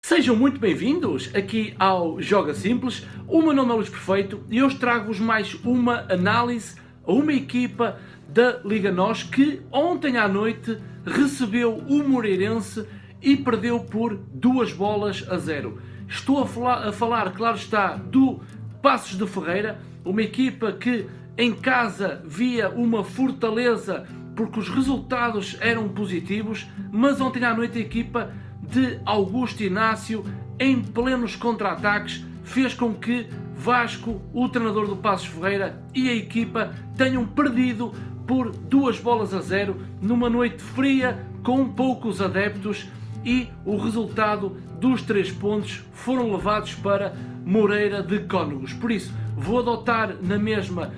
Sejam muito bem-vindos aqui ao Joga Simples. O meu nome é Luís Perfeito e hoje trago-vos mais uma análise a uma equipa da Liga NOS que ontem à noite recebeu o Moreirense e perdeu por 2-0. Estou a falar, claro está, do Paços de Ferreira, uma equipa que em casa via uma fortaleza porque os resultados eram positivos, mas ontem à noite a equipa de Augusto Inácio, em plenos contra-ataques, fez com que Vasco, o treinador do Paços Ferreira, e a equipa tenham perdido por 2-0 numa noite fria, com poucos adeptos, e o resultado dos 3 pontos foram levados para Moreira de Cónegos. Por isso, vou adotar na mesma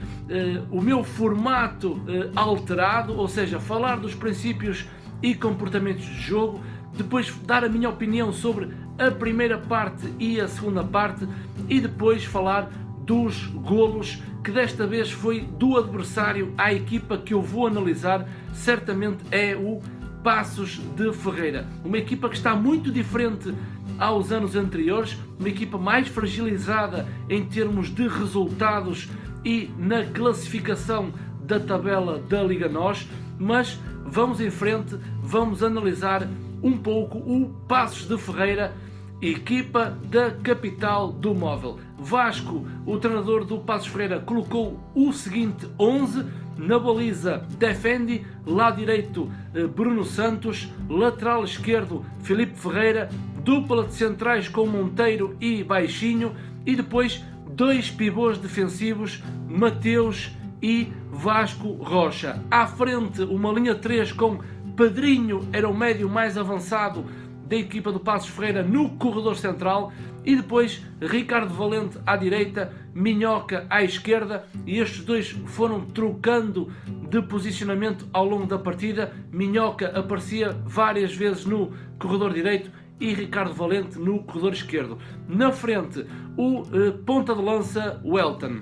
o meu formato alterado, ou seja, falar dos princípios e comportamentos de jogo, depois dar a minha opinião sobre a primeira parte e a segunda parte e depois falar dos golos, que desta vez foi do adversário à equipa que eu vou analisar. Certamente é o Paços de Ferreira, uma equipa que está muito diferente aos anos anteriores, uma equipa mais fragilizada em termos de resultados e na classificação da tabela da Liga NOS, mas vamos em frente, vamos analisar um pouco o Paços de Ferreira, equipa da capital do móvel. Vasco, o treinador do Paços Ferreira, colocou o seguinte 11: na baliza Defendi, lado direito Bruno Santos, lateral esquerdo Filipe Ferreira, dupla de centrais com Monteiro e Baixinho, e depois 2 pivôs defensivos, Mateus e Vasco Rocha. À frente, uma linha 3 com Pedrinho, era o médio mais avançado da equipa do Paços Ferreira no corredor central, e depois Ricardo Valente à direita, Minhoca à esquerda, e estes dois foram trocando de posicionamento ao longo da partida. Minhoca aparecia várias vezes no corredor direito e Ricardo Valente no corredor esquerdo. Na frente, o ponta de lança Welton.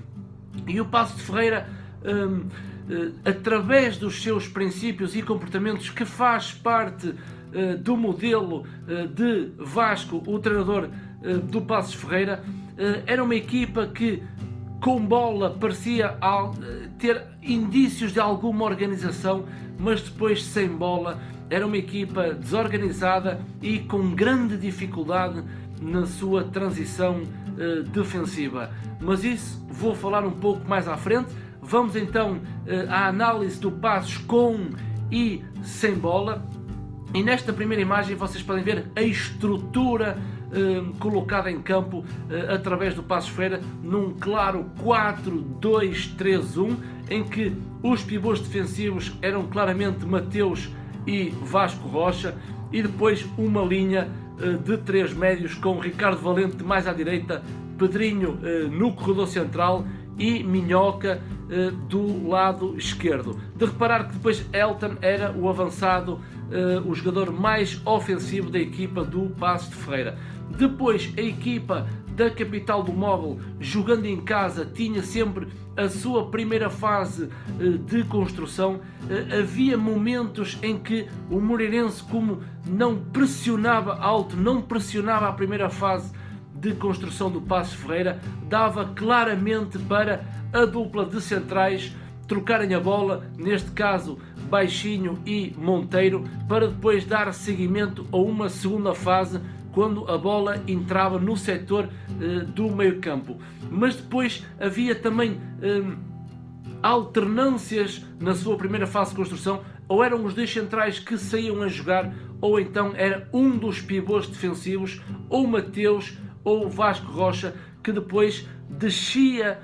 E o Paços de Ferreira, através dos seus princípios e comportamentos, que faz parte do modelo de Vasco, o treinador do Paços Ferreira, era uma equipa que com bola parecia ter indícios de alguma organização, mas depois sem bola era uma equipa desorganizada e com grande dificuldade na sua transição defensiva. Mas isso vou falar um pouco mais à frente. Vamos então à análise do Paços com e sem bola. E nesta primeira imagem vocês podem ver a estrutura colocada em campo através do Paços Ferreira num claro 4-2-3-1, em que os pivôs defensivos eram claramente Mateus e Vasco Rocha, e depois uma linha de 3 médios com Ricardo Valente mais à direita, Pedrinho no corredor central e Minhoca do lado esquerdo. De reparar que depois Elton era o avançado, o jogador mais ofensivo da equipa do Paços de Ferreira. Depois a equipa da capital do móvel, jogando em casa, tinha sempre a sua primeira fase de construção. Havia momentos em que o Moreirense, como não pressionava alto, não pressionava a primeira fase de construção do Paços Ferreira, dava claramente para a dupla de centrais trocarem a bola, neste caso Baixinho e Monteiro, para depois dar seguimento a uma segunda fase quando a bola entrava no setor do meio campo. Mas depois havia também alternâncias na sua primeira fase de construção, ou eram os 2 centrais que saíam a jogar, ou então era um dos pivôs defensivos, ou Mateus ou Vasco Rocha, que depois descia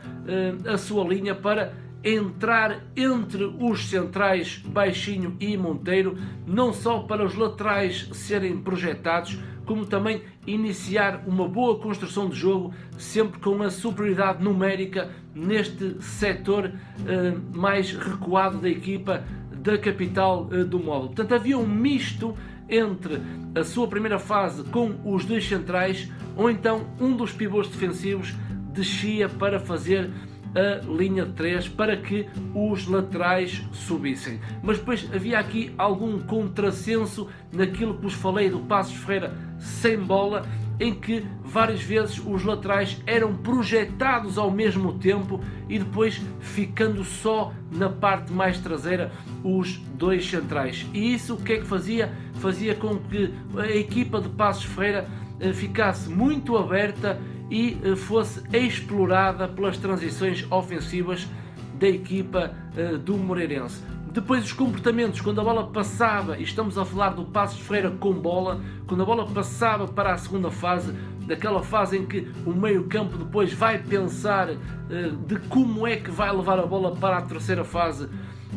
a sua linha para entrar entre os centrais Baixinho e Monteiro, não só para os laterais serem projetados, como também iniciar uma boa construção de jogo, sempre com a superioridade numérica neste setor mais recuado da equipa da capital do módulo. Portanto, havia um misto entre a sua primeira fase com os dois centrais, ou então um dos pivôs defensivos descia para fazer a linha de 3 para que os laterais subissem. Mas depois havia aqui algum contrassenso naquilo que vos falei do Passos Ferreira sem bola, em que várias vezes os laterais eram projetados ao mesmo tempo e depois ficando só na parte mais traseira os dois centrais. E isso o que é que fazia? Fazia com que a equipa de Passos Ferreira ficasse muito aberta e fosse explorada pelas transições ofensivas da equipa do Moreirense. Depois os comportamentos, quando a bola passava, e estamos a falar do Passos Ferreira com bola, quando a bola passava para a segunda fase, daquela fase em que o meio campo depois vai pensar de como é que vai levar a bola para a terceira fase,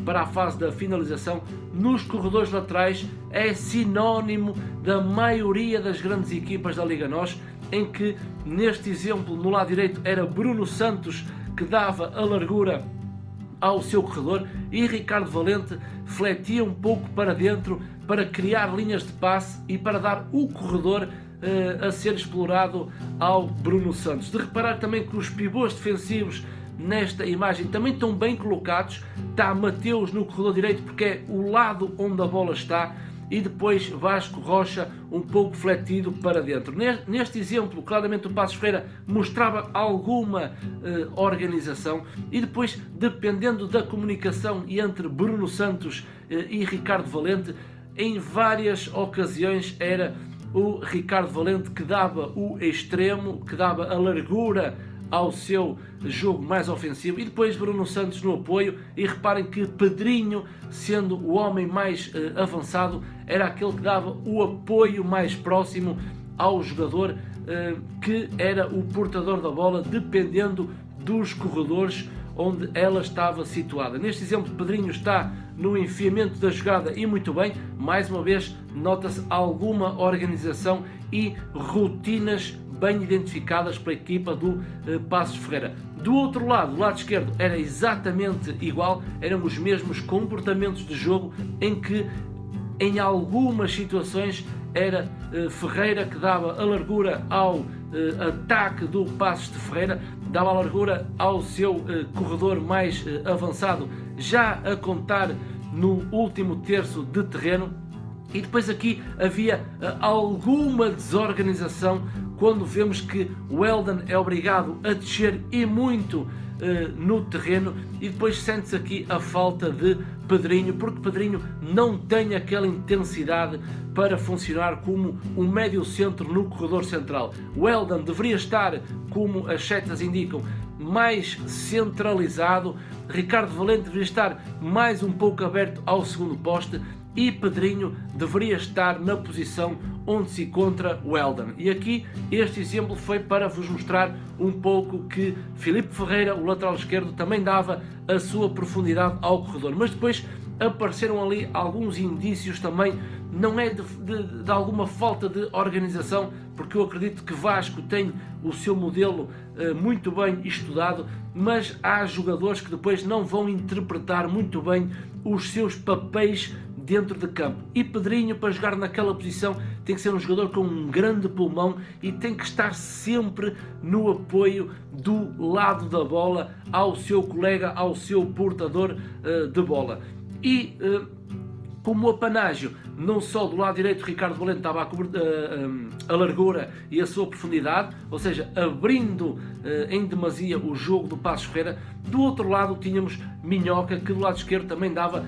para a fase da finalização, nos corredores laterais é sinónimo da maioria das grandes equipas da Liga NOS, em que neste exemplo no lado direito era Bruno Santos que dava a largura ao seu corredor e Ricardo Valente fletia um pouco para dentro para criar linhas de passe e para dar o corredor a ser explorado ao Bruno Santos. De reparar também que os pivôs defensivos nesta imagem também estão bem colocados. Está Mateus no corredor direito porque é o lado onde a bola está, e depois Vasco Rocha um pouco fletido para dentro. Neste exemplo, claramente o Passos Ferreira mostrava alguma organização, e depois, dependendo da comunicação entre Bruno Santos e Ricardo Valente, em várias ocasiões era o Ricardo Valente que dava o extremo, que dava a largura ao seu jogo mais ofensivo, e depois Bruno Santos no apoio. E reparem que Pedrinho, sendo o homem mais avançado, era aquele que dava o apoio mais próximo ao jogador que era o portador da bola, dependendo dos corredores onde ela estava situada. Neste exemplo, Pedrinho está no enfiamento da jogada e muito bem. Mais uma vez, nota-se alguma organização e rotinas bem identificadas pela equipa do Passos Ferreira. Do outro lado, do lado esquerdo, era exatamente igual, eram os mesmos comportamentos de jogo, em que em algumas situações era Ferreira que dava a largura ao ataque do Passos de Ferreira, dava a largura ao seu corredor mais avançado, já a contar no último terço de terreno. E depois aqui havia alguma desorganização quando vemos que o Weldon é obrigado a descer e muito no terreno, e depois sente-se aqui a falta de Pedrinho, porque Pedrinho não tem aquela intensidade para funcionar como um médio centro no corredor central. O Weldon deveria estar, como as setas indicam, mais centralizado. Ricardo Valente deveria estar mais um pouco aberto ao segundo poste, e Pedrinho deveria estar na posição onde se encontra o Weldon. E aqui este exemplo foi para vos mostrar um pouco que Filipe Ferreira, o lateral esquerdo, também dava a sua profundidade ao corredor. Mas depois apareceram ali alguns indícios também, não é de alguma falta de organização, porque eu acredito que Vasco tem o seu modelo muito bem estudado, mas há jogadores que depois não vão interpretar muito bem os seus papéis dentro de campo. E Pedrinho, para jogar naquela posição, tem que ser um jogador com um grande pulmão e tem que estar sempre no apoio do lado da bola ao seu colega, ao seu portador de bola. E como apanágio, não só do lado direito Ricardo Valente estava a largura e a sua profundidade, ou seja, abrindo em demasia o jogo do Passos Ferreira. Do outro lado tínhamos Minhoca, que do lado esquerdo também dava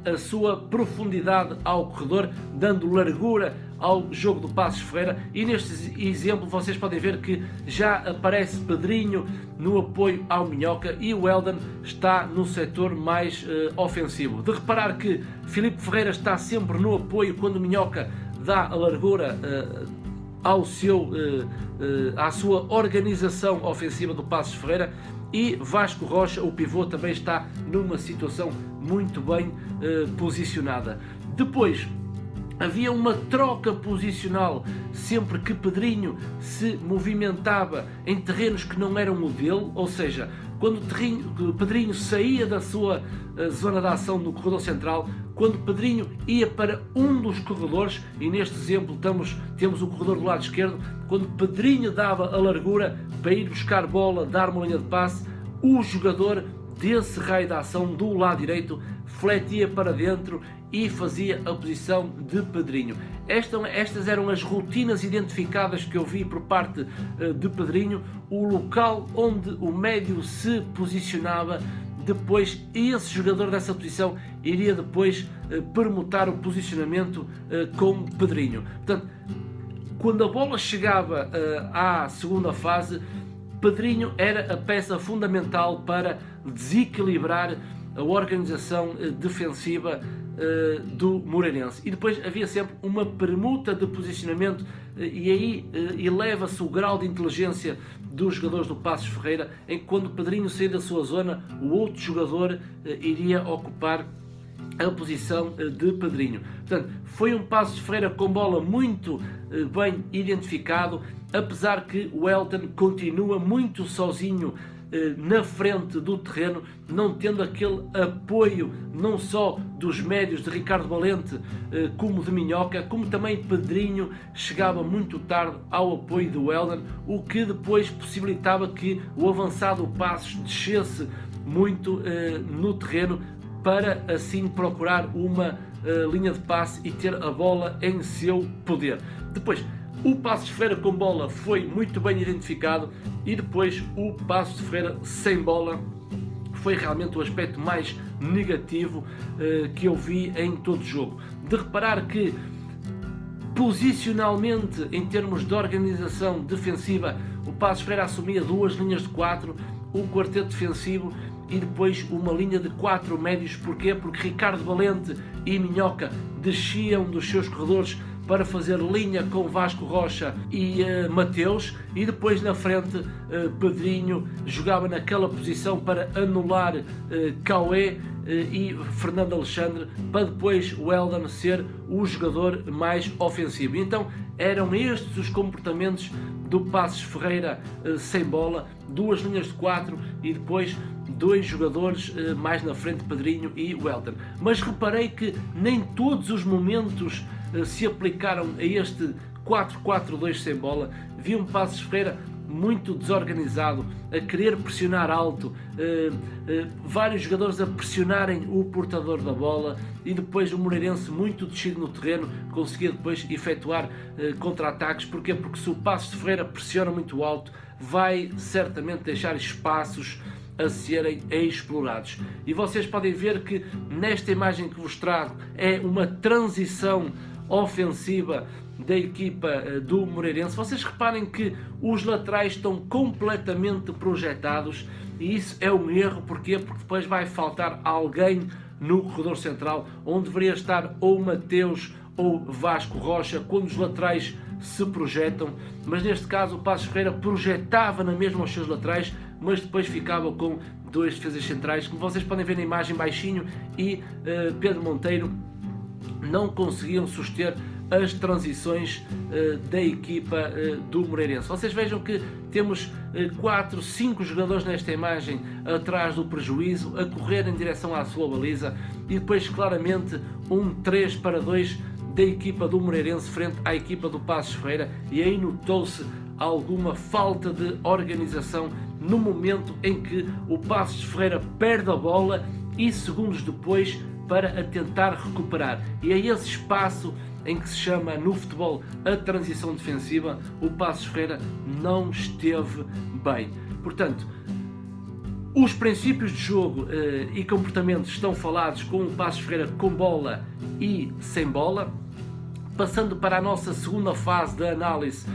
a sua profundidade ao corredor, dando largura ao jogo do Passos Ferreira. E neste exemplo vocês podem ver que já aparece Pedrinho no apoio ao Minhoca e o Weldon está no setor mais ofensivo. De reparar que Filipe Ferreira está sempre no apoio quando o Minhoca dá a largura à sua organização ofensiva do Passos Ferreira, e Vasco Rocha, o pivô, também está numa situação muito bem posicionada. Depois havia uma troca posicional sempre que Pedrinho se movimentava em terrenos que não eram o dele, ou seja, quando Pedrinho saía da sua zona de ação no corredor central, quando Pedrinho ia para um dos corredores, e neste exemplo temos o corredor do lado esquerdo, quando Pedrinho dava a largura para ir buscar bola, dar uma linha de passe, o jogador desse raio de ação do lado direito fletia para dentro e fazia a posição de Pedrinho. Estas eram as rotinas identificadas que eu vi por parte de Pedrinho, o local onde o médio se posicionava. Depois esse jogador dessa posição iria depois permutar o posicionamento com Pedrinho. Portanto, quando a bola chegava à segunda fase, Pedrinho era a peça fundamental para desequilibrar a organização defensiva do Moreirense. E depois havia sempre uma permuta de posicionamento e aí eleva-se o grau de inteligência dos jogadores do Passos Ferreira, em que quando Pedrinho saía da sua zona, o outro jogador iria ocupar a posição de Pedrinho. Portanto, foi um Passos Ferreira com bola muito bem identificado, apesar que o Elton continua muito sozinho na frente do terreno, não tendo aquele apoio não só dos médios de Ricardo Valente como de Minhoca, como também Pedrinho chegava muito tarde ao apoio do Elton, o que depois possibilitava que o avançado Passos descesse muito no terreno para assim procurar uma linha de passe e ter a bola em seu poder. Depois, o Passos Ferreira com bola foi muito bem identificado e depois o Passos Ferreira sem bola foi realmente o aspecto mais negativo que eu vi em todo o jogo. De reparar que posicionalmente, em termos de organização defensiva, o Passos Ferreira assumia duas linhas de 4, um quarteto defensivo e depois uma linha de 4 médios. Porquê? Porque Ricardo Valente e Minhoca desciam dos seus corredores para fazer linha com Vasco Rocha e Mateus, e depois na frente Pedrinho jogava naquela posição para anular Cauê e Fernando Alexandre, para depois o Eldon ser o jogador mais ofensivo. Então eram estes os comportamentos do Passos Ferreira sem bola, duas linhas de 4 e depois dois jogadores mais na frente, Pedrinho e o Elton. Mas reparei que nem todos os momentos se aplicaram a este 4-4-2 sem bola. Vi um Passos Ferreira muito desorganizado, a querer pressionar alto, vários jogadores a pressionarem o portador da bola e depois o Moreirense muito descido no terreno, conseguia depois efetuar contra-ataques. Porquê? Porque se o Passos Ferreira pressiona muito alto, vai certamente deixar espaços a serem explorados. E vocês podem ver que nesta imagem que vos trago é uma transição ofensiva da equipa do Moreirense. Vocês reparem que os laterais estão completamente projetados e isso é um erro. Porquê? Porque depois vai faltar alguém no corredor central, onde deveria estar ou Mateus ou Vasco Rocha, quando os laterais se projetam. Mas neste caso o Passos Ferreira projetava na mesma os seus laterais, mas depois ficava com dois defesas centrais, como vocês podem ver na imagem, Baixinho e Pedro Monteiro não conseguiam suster as transições da equipa do Moreirense. Vocês vejam que temos 4, 5 jogadores nesta imagem atrás do prejuízo, a correr em direção à sua baliza, e depois claramente um 3-2 da equipa do Moreirense frente à equipa do Passos Ferreira, e aí notou-se alguma falta de organização no momento em que o Passos Ferreira perde a bola e segundos depois para a tentar recuperar. E é esse espaço em que se chama no futebol a transição defensiva, o Passos Ferreira não esteve bem. Portanto, os princípios de jogo e comportamentos estão falados com o Passos Ferreira com bola e sem bola. Passando para a nossa segunda fase da análise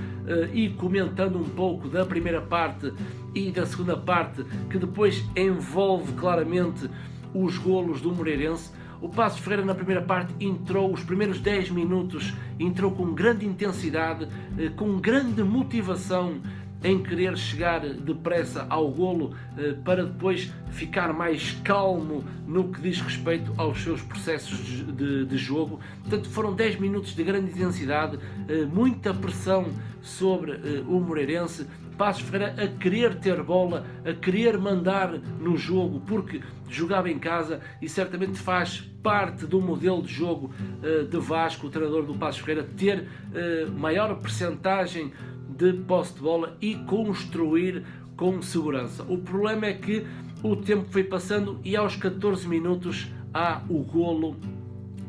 e comentando um pouco da primeira parte e da segunda parte, que depois envolve claramente os golos do Moreirense. O Passos Ferreira na primeira parte entrou, os primeiros 10 minutos, entrou com grande intensidade, com grande motivação em querer chegar depressa ao golo para depois ficar mais calmo no que diz respeito aos seus processos de jogo. Portanto, foram 10 minutos de grande intensidade, muita pressão sobre o Moreirense, Passos Ferreira a querer ter bola, a querer mandar no jogo, porque jogava em casa e certamente faz parte do modelo de jogo de Vasco, o treinador do Passos Ferreira, ter maior percentagem de posse de bola e construir com segurança. O problema é que o tempo foi passando e aos 14 minutos há o golo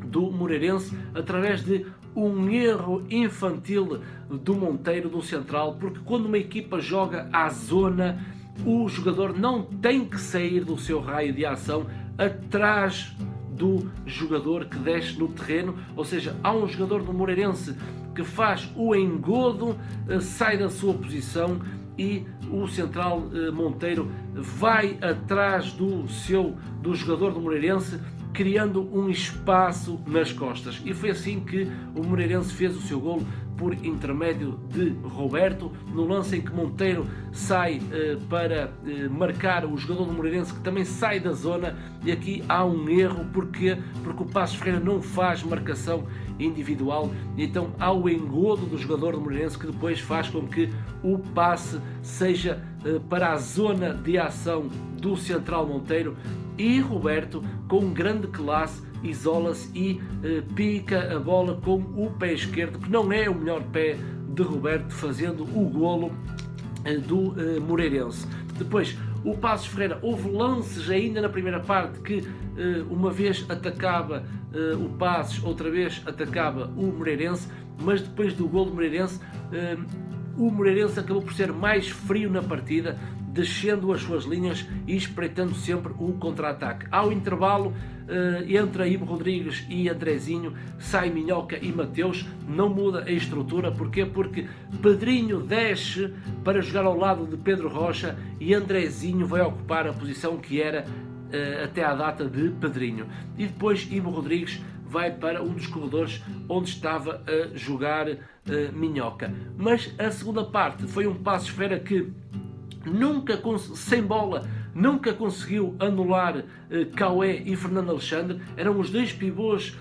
do Moreirense através de um erro infantil do Monteiro, do central, porque quando uma equipa joga à zona, o jogador não tem que sair do seu raio de ação atrás do jogador que desce no terreno, ou seja, há um jogador do Moreirense que faz o engodo, sai da sua posição e o central Monteiro vai atrás do jogador do Moreirense, criando um espaço nas costas. E foi assim que o Moreirense fez o seu golo por intermédio de Roberto, no lance em que Monteiro sai para marcar o jogador do Moreirense, que também sai da zona, e aqui há um erro, porque o Passos Ferreira não faz marcação individual, e então há o engodo do jogador do Moreirense que depois faz com que o passe seja para a zona de ação do central Monteiro, e Roberto, com grande classe, isola-se e pica a bola com o pé esquerdo, que não é o melhor pé de Roberto, fazendo o golo do Moreirense. Depois, o Passos Ferreira, houve lances ainda na primeira parte que uma vez atacava o Passos, outra vez atacava o Moreirense, mas depois do golo do Moreirense, o Moreirense acabou por ser mais frio na partida, descendo as suas linhas e espreitando sempre o contra-ataque. Ao intervalo, entre Ivo Rodrigues e Andrezinho, sai Minhoca e Mateus, não muda a estrutura. Porquê? Porque Pedrinho desce para jogar ao lado de Pedro Rocha e Andrezinho vai ocupar a posição que era até à data de Pedrinho. E depois Ivo Rodrigues vai para um dos corredores onde estava a jogar Minhoca. Mas a segunda parte foi um Passos Ferreira que sem bola, nunca conseguiu anular Cauê e Fernando Alexandre. Eram os dois pivôs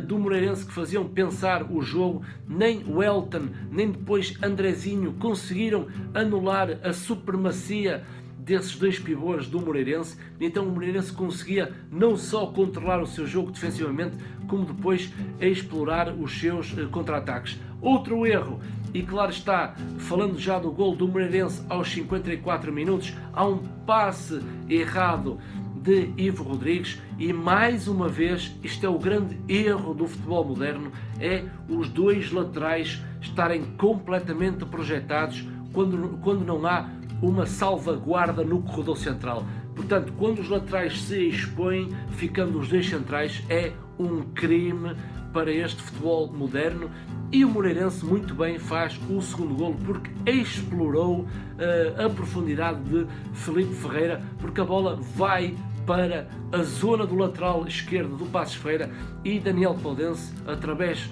do Moreirense que faziam pensar o jogo. Nem o Elton, nem depois Andrezinho conseguiram anular a supremacia desses dois pivôs do Moreirense. Então o Moreirense conseguia não só controlar o seu jogo defensivamente, como depois explorar os seus contra-ataques. Outro erro, e claro está, falando já do gol do Moreirense aos 54 minutos, há um passe errado de Ivo Rodrigues e mais uma vez, isto é o grande erro do futebol moderno, é os dois laterais estarem completamente projetados quando não há uma salvaguarda no corredor central. Portanto, quando os laterais se expõem, ficando os dois centrais, é um crime para este futebol moderno. E o Moreirense muito bem faz o segundo golo, porque explorou a profundidade de Filipe Ferreira, porque a bola vai para a zona do lateral esquerdo do Passos Ferreira e Daniel Paudense, através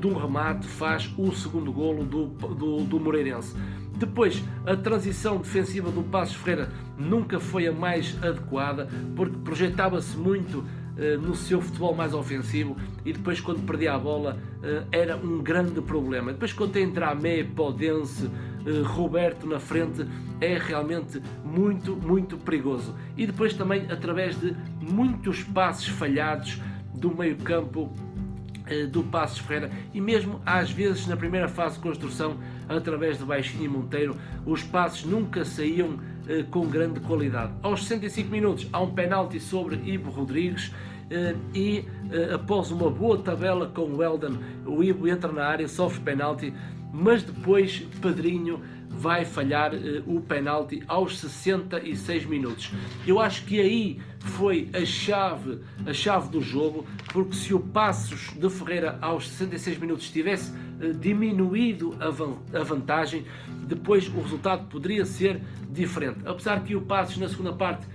de um remate, faz o segundo golo do Moreirense. Depois, a transição defensiva do Passos Ferreira nunca foi a mais adequada, porque projetava-se muito no seu futebol mais ofensivo e depois, quando perdia a bola, era um grande problema. Depois, quando entra a meia, Paudense, Roberto na frente, é realmente muito, muito perigoso. E depois também através de muitos passes falhados do meio campo do Passos Ferreira, e mesmo às vezes na primeira fase de construção, através de Baixinho e Monteiro, os passos nunca saíam com grande qualidade. Aos 65 minutos há um penalti sobre Ivo Rodrigues e após uma boa tabela com o Eldon, o Ivo entra na área, sofre penalti, mas depois Pedrinho vai falhar o penalti aos 66 minutos. Eu acho que aí foi a chave do jogo, porque se o Passos de Ferreira aos 66 minutos tivesse diminuído a vantagem, depois o resultado poderia ser diferente. Apesar que o Passos na segunda parte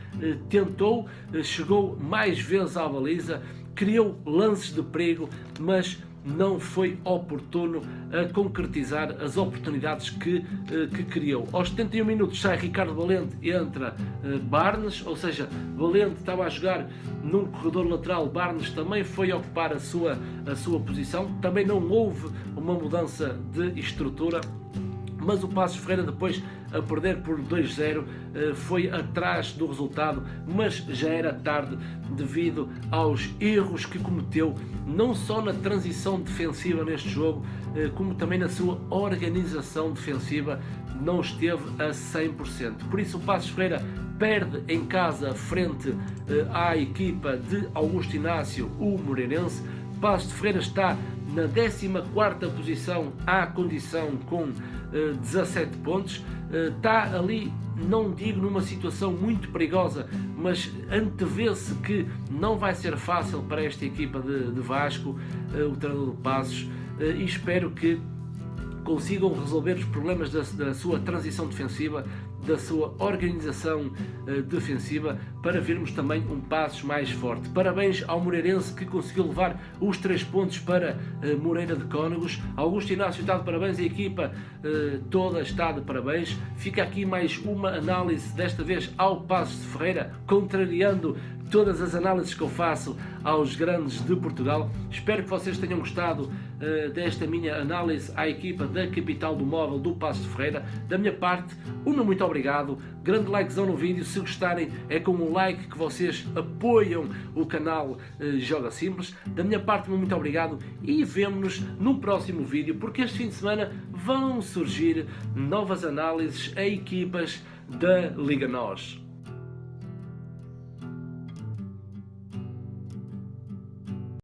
tentou, chegou mais vezes à baliza, criou lances de perigo, mas não foi oportuno a concretizar as oportunidades que criou. Aos 71 minutos sai Ricardo Valente, entra Barnes, ou seja, Valente estava a jogar num corredor lateral, Barnes também foi ocupar a sua posição, também não houve uma mudança de estrutura, mas o Passos Ferreira, depois a perder por 2-0, foi atrás do resultado, mas já era tarde devido aos erros que cometeu, não só na transição defensiva neste jogo, como também na sua organização defensiva, não esteve a 100%. Por isso o Passos Ferreira perde em casa frente à equipa de Augusto Inácio, o Moreirense. Passos Ferreira está na 14ª posição à condição com 17 pontos, está ali, não digo numa situação muito perigosa, mas antevê-se que não vai ser fácil para esta equipa de Vasco, o treinador do Passos, e espero que consigam resolver os problemas da sua transição defensiva, da sua organização defensiva, para vermos também um Passos mais forte. Parabéns ao Moreirense, que conseguiu levar os 3 pontos para Moreira de Cónegos. Augusto Inácio está de parabéns, a equipa toda está de parabéns. Fica aqui mais uma análise, desta vez ao Passos de Ferreira, contrariando todas as análises que eu faço aos grandes de Portugal. Espero que vocês tenham gostado desta minha análise à equipa da capital do móvel do Passos de Ferreira. Da minha parte, o meu muito obrigado, grande likezão no vídeo, se gostarem é com um like que vocês apoiam o canal Joga Simples. Da minha parte, o meu muito obrigado e vemo-nos no próximo vídeo, porque este fim de semana vão surgir novas análises a equipas da Liga NOS.